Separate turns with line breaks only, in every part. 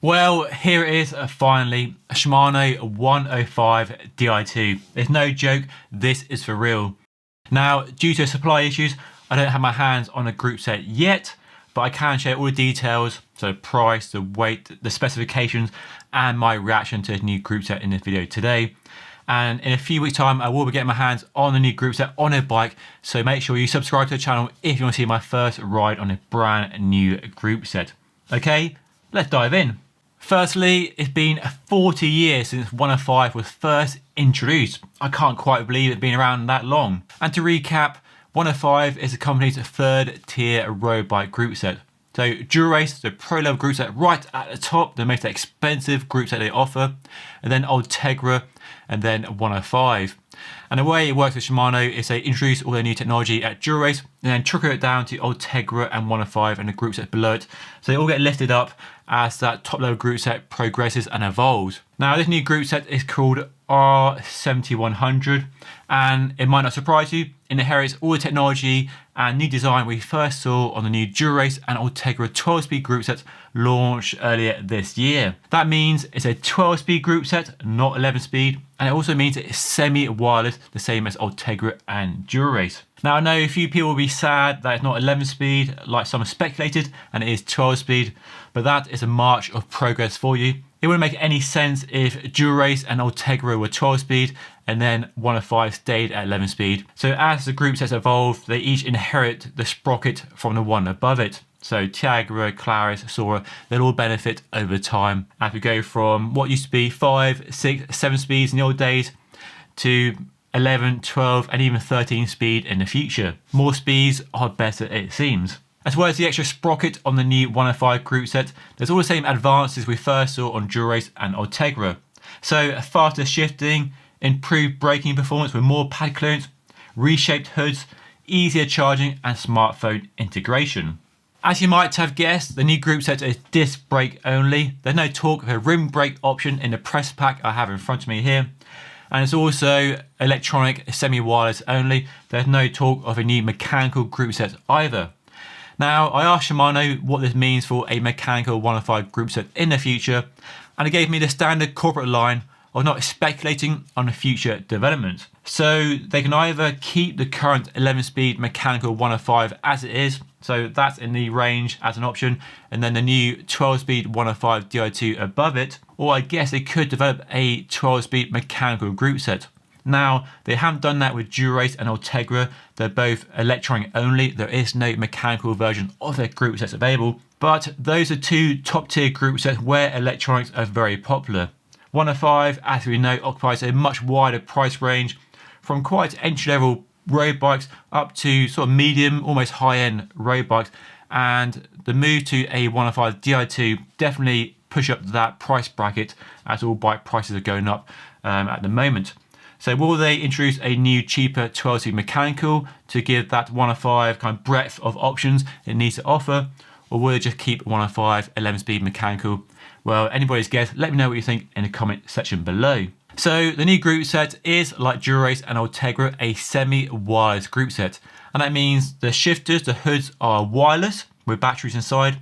Well, here it is finally, a Shimano 105 Di2. It's no joke, this is for real. Now, due to supply issues, I don't have my hands on a group set yet, but I can share all the details, so price, the weight, the specifications, and my reaction to the new group set in this video today. And in a few weeks time, I will be getting my hands on the new group set on a bike, so make sure you subscribe to the channel if you want to see my first ride on a brand new group set. Okay, let's dive in. Firstly, it's been 40 years since 105 was first introduced. I can't quite believe it's been around that long. And to recap, 105 is the company's third tier road bike group set. So Dura-Ace, the pro level group set right at the top, the most expensive group set they offer, and then Ultegra, and then 105. And the way it works with Shimano is they introduce all their new technology at Dura-Ace and then trickle it down to Ultegra and 105 and the group set below it. So they all get lifted up as that top level group set progresses and evolves. Now this new group set is called R7100, and it might not surprise you, it inherits all the technology and new design we first saw on the new Dura-Ace and Ultegra 12-speed group sets launched earlier this year. That means it's a 12-speed group set, not 11-speed, and it also means it's semi-wireless, the same as Ultegra and Dura-Ace. Now I know a few people will be sad that it's not 11-speed like some have speculated, and it is 12-speed, but that is a march of progress for you. It wouldn't make any sense if Dura-Ace and Ultegra were 12-speed and then 105 stayed at 11-speed. So as the group sets evolve, they each inherit the sprocket from the one above it. So Tiagra, Claris, Sora, they'll all benefit over time as we go from what used to be 5, 6, 7 speeds in the old days to 11, 12 and even 13 speed in the future. More speeds are better, it seems. As well as the extra sprocket on the new 105 group set, there's all the same advances we first saw on Dura-Ace and Ultegra. So faster shifting, improved braking performance with more pad clearance, reshaped hoods, easier charging and smartphone integration. As you might have guessed, the new group set is disc brake only. There's no talk of a rim brake option in the press pack I have in front of me here. And it's also electronic semi-wireless only. There's no talk of a new mechanical group set either. Now, I asked Shimano what this means for a mechanical 105 group set in the future, and it gave me the standard corporate line of not speculating on the future development. So they can either keep the current 11-speed mechanical 105 as it is, so that's in the range as an option, and then the new 12-speed 105 Di2 above it, or I guess they could develop a 12-speed mechanical group set. Now, they haven't done that with Dura-Ace and Ultegra. They're both electronic only. There is no mechanical version of their group sets available. But those are two top tier group sets where electronics are very popular. 105, as we know, occupies a much wider price range from quite entry level road bikes up to sort of medium, almost high end road bikes. And the move to a 105 Di2 definitely push up that price bracket as all bike prices are going up at the moment. So will they introduce a new cheaper 12-speed mechanical to give that 105 kind of breadth of options it needs to offer? Or will they just keep 105 11-speed mechanical? Well, anybody's guess. Let me know what you think in the comment section below. So the new group set is, like Dura-Ace and Ultegra, a semi-wireless group set. And that means the shifters, the hoods are wireless with batteries inside.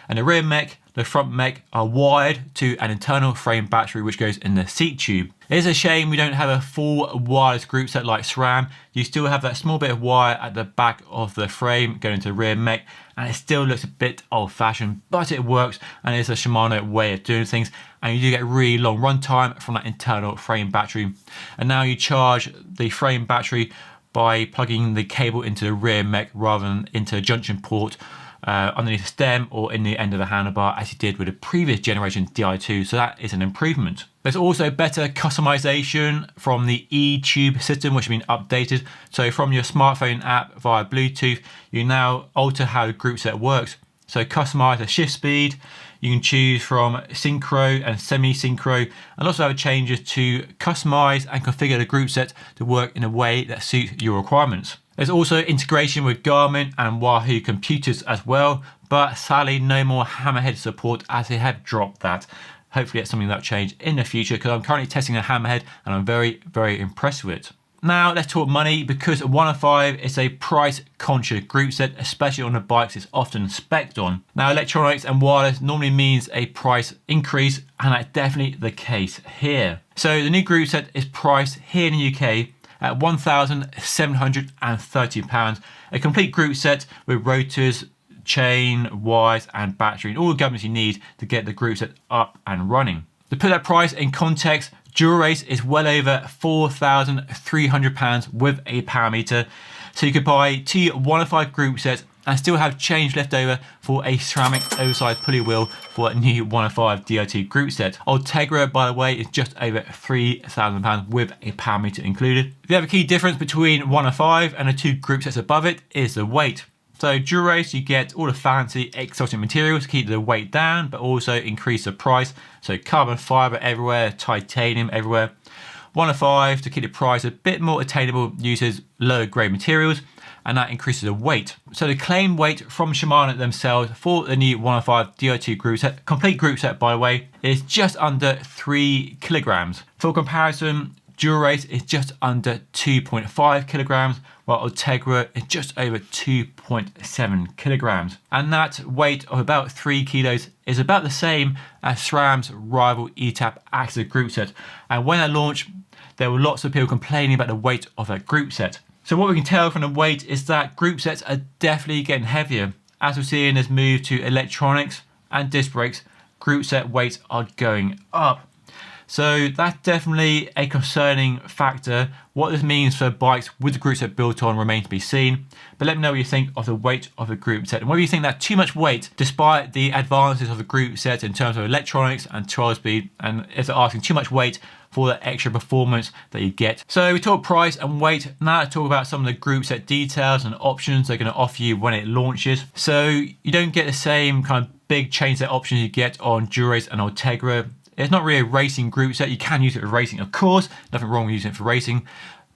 And the rear mech, the front mech are wired to an internal frame battery which goes in the seat tube. It is a shame we don't have a full wireless group set like SRAM. You still have that small bit of wire at the back of the frame going into the rear mech, and it still looks a bit old fashioned, but it works and it's a Shimano way of doing things, and you do get really long run time from that internal frame battery. And now you charge the frame battery by plugging the cable into the rear mech rather than into a junction port underneath the stem or in the end of the handlebar as you did with the previous generation Di2, so that is an improvement. There's also better customization from the E-Tube system which has been updated. So from your smartphone app via Bluetooth, you now alter how the group set works. So customize the shift speed, you can choose from synchro and semi-synchro, and also have changes to customize and configure the group set to work in a way that suits your requirements. There's also integration with Garmin and Wahoo computers as well, but sadly no more Hammerhead support as they have dropped that. Hopefully it's something that will change in the future because I'm currently testing a Hammerhead and I'm very, very impressed with it. Now let's talk money, because a 105 is a price conscious group set, especially on the bikes it's often spec'd on. Now electronics and wireless normally means a price increase, and that's definitely the case here. So the new group set is priced here in the UK at £1,730, a complete group set with rotors, chain, wires and battery, and all the governments you need to get the group set up and running. To put that price in context, Dura-Ace is well over £4,300 with a power meter, so you could buy 2 105 group sets and still have change left over for a ceramic oversized pulley wheel for a new 105 Di2 group set. Ultegra, by the way, is just over £3,000 with a power meter included. The other key difference between 105 and the 2 group sets above it is the weight. So Dura-Ace, you get all the fancy exotic materials to keep the weight down, but also increase the price. So carbon fiber everywhere, titanium everywhere. 105, to keep the price a bit more attainable, uses lower grade materials, and that increases the weight. So the claimed weight from Shimano themselves for the new 105 Di2 group set, complete group set by the way, is just under 3 kilograms. For comparison, Dura-Ace is just under 2.5 kilograms, while Ultegra is just over 2.7 kilograms. And that weight of about 3 kilos is about the same as SRAM's rival ETAP Axis group set. And when it launched, there were lots of people complaining about the weight of that group set. So what we can tell from the weight is that group sets are definitely getting heavier. As we're seeing this move to electronics and disc brakes, group set weights are going up. So that's definitely a concerning factor. What this means for bikes with the group set built on remains to be seen. But let me know what you think of the weight of the group set, and whether you think that too much weight, despite the advances of the group set in terms of electronics and 12 speed, and if they're asking too much weight for the extra performance that you get. So we talk price and weight. Now let's talk about some of the group set details and options they're going to offer you when it launches. So you don't get the same kind of big chain set options you get on Dura-Ace and Ultegra. It's not really a racing group set. You can use it for racing, of course, nothing wrong with using it for racing.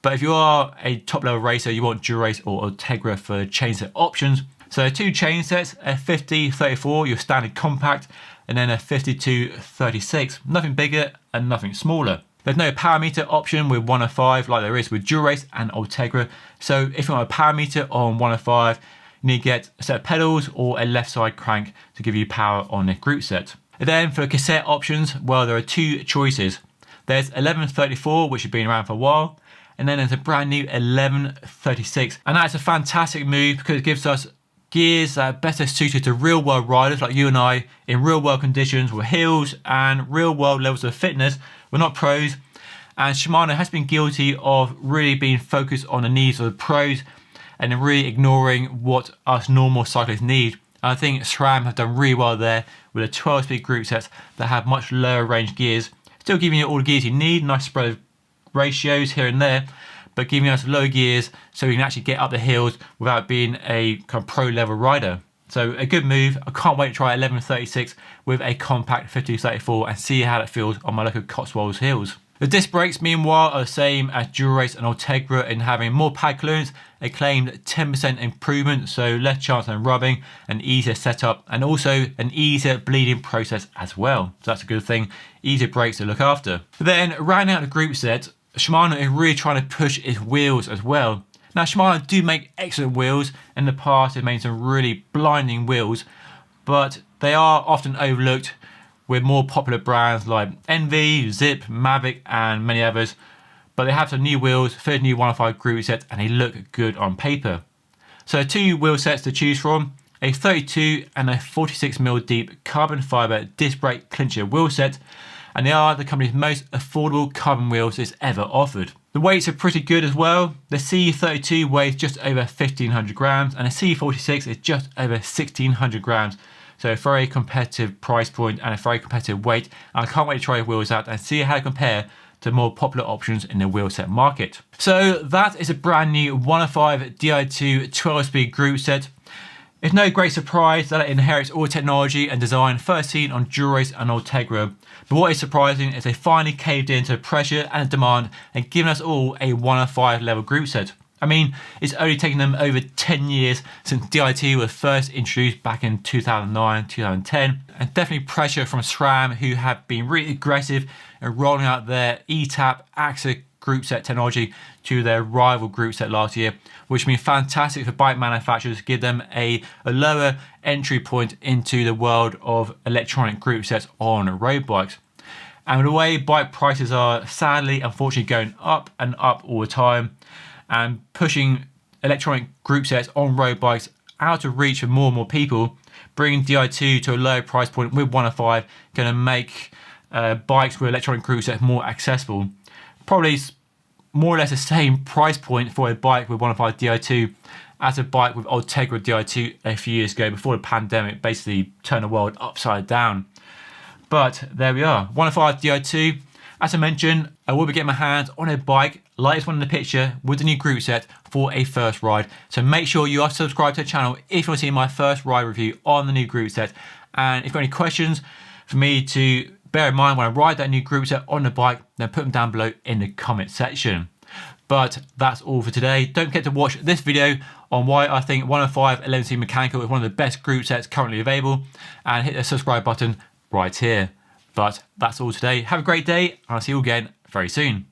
But if you are a top level racer, you want Dura-Ace or Ultegra for chain set options. So 2 chain sets, a 50-34, your standard compact, and then a 52-36, nothing bigger and nothing smaller. There's no power meter option with 105 like there is with Dura-Ace and Ultegra. So if you want a power meter on 105, you need to get a set of pedals or a left side crank to give you power on the group set. And then for cassette options, well, there are 2 choices. There's 1134, which has been around for a while, and then there's a brand new 1136. And that's a fantastic move because it gives us gears that are better suited to real world riders like you and I in real world conditions with hills and real world levels of fitness. We're not pros, and Shimano has been guilty of really being focused on the needs of the pros and then really ignoring what us normal cyclists need. And I think SRAM have done really well there with the 12 speed group sets that have much lower range gears, still giving you all the gears you need, nice spread of ratios here and there, but giving us low gears so we can actually get up the hills without being a kind of pro level rider. So a good move. I can't wait to try 1136 with a compact 50-34 and see how it feels on my local Cotswolds hills. The disc brakes, meanwhile, are the same as Dura-Ace and Ultegra in having more pad clearance, a claimed 10% improvement, so less chance of rubbing, an easier setup, and also an easier bleeding process as well. So that's a good thing, easier brakes to look after. But then, rounding out the group set, Shimano is really trying to push its wheels as well. Now, Shimano do make excellent wheels. In the past, they've made some really blinding wheels, but they are often overlooked with more popular brands like Envy, Zip, Mavic and many others. But they have some new wheels for the new 105 group sets and they look good on paper. So 2 wheel sets to choose from, a 32 and a 46mm deep carbon fibre disc brake clincher wheel set, and they are the company's most affordable carbon wheels it's ever offered. The weights are pretty good as well. The C32 weighs just over 1500 grams and the C46 is just over 1600 grams. So a very competitive price point and a very competitive weight. And I can't wait to try the wheels out and see how they compare to more popular options in the wheel set market. So that is a brand new 105 Di2 12-speed group set. It's no great surprise that it inherits all technology and design first seen on Dura-Ace and Ultegra. But what is surprising is they finally caved into pressure and demand and given us all a 105 level group set. I mean, it's only taken them over 10 years since Di2 was first introduced back in 2009, 2010, and definitely pressure from SRAM, who have been really aggressive in rolling out their ETAP Axis group set technology to their rival group set last year, which has been fantastic for bike manufacturers to give them a lower entry point into the world of electronic group sets on road bikes. And the way bike prices are sadly, unfortunately, going up and up all the time, and pushing electronic group sets on road bikes out of reach for more and more people, bringing Di2 to a lower price point with 105 going to make bikes with electronic group sets more accessible. Probably more or less the same price point for a bike with 105 Di2 as a bike with Ultegra Di2 a few years ago, before the pandemic basically turned the world upside down. But there we are, 105 Di2. As I mentioned, I will be getting my hands on a bike like this one in the picture with the new group set for a first ride. So make sure you are subscribed to the channel if you want to see my first ride review on the new group set. And if you've got any questions for me to bear in mind when I ride that new group set on the bike, then put them down below in the comment section. But that's all for today. Don't forget to watch this video on why I think 105 11C Mechanical is one of the best group sets currently available, and hit the subscribe button right here. But that's all today. Have a great day, and I'll see you again very soon.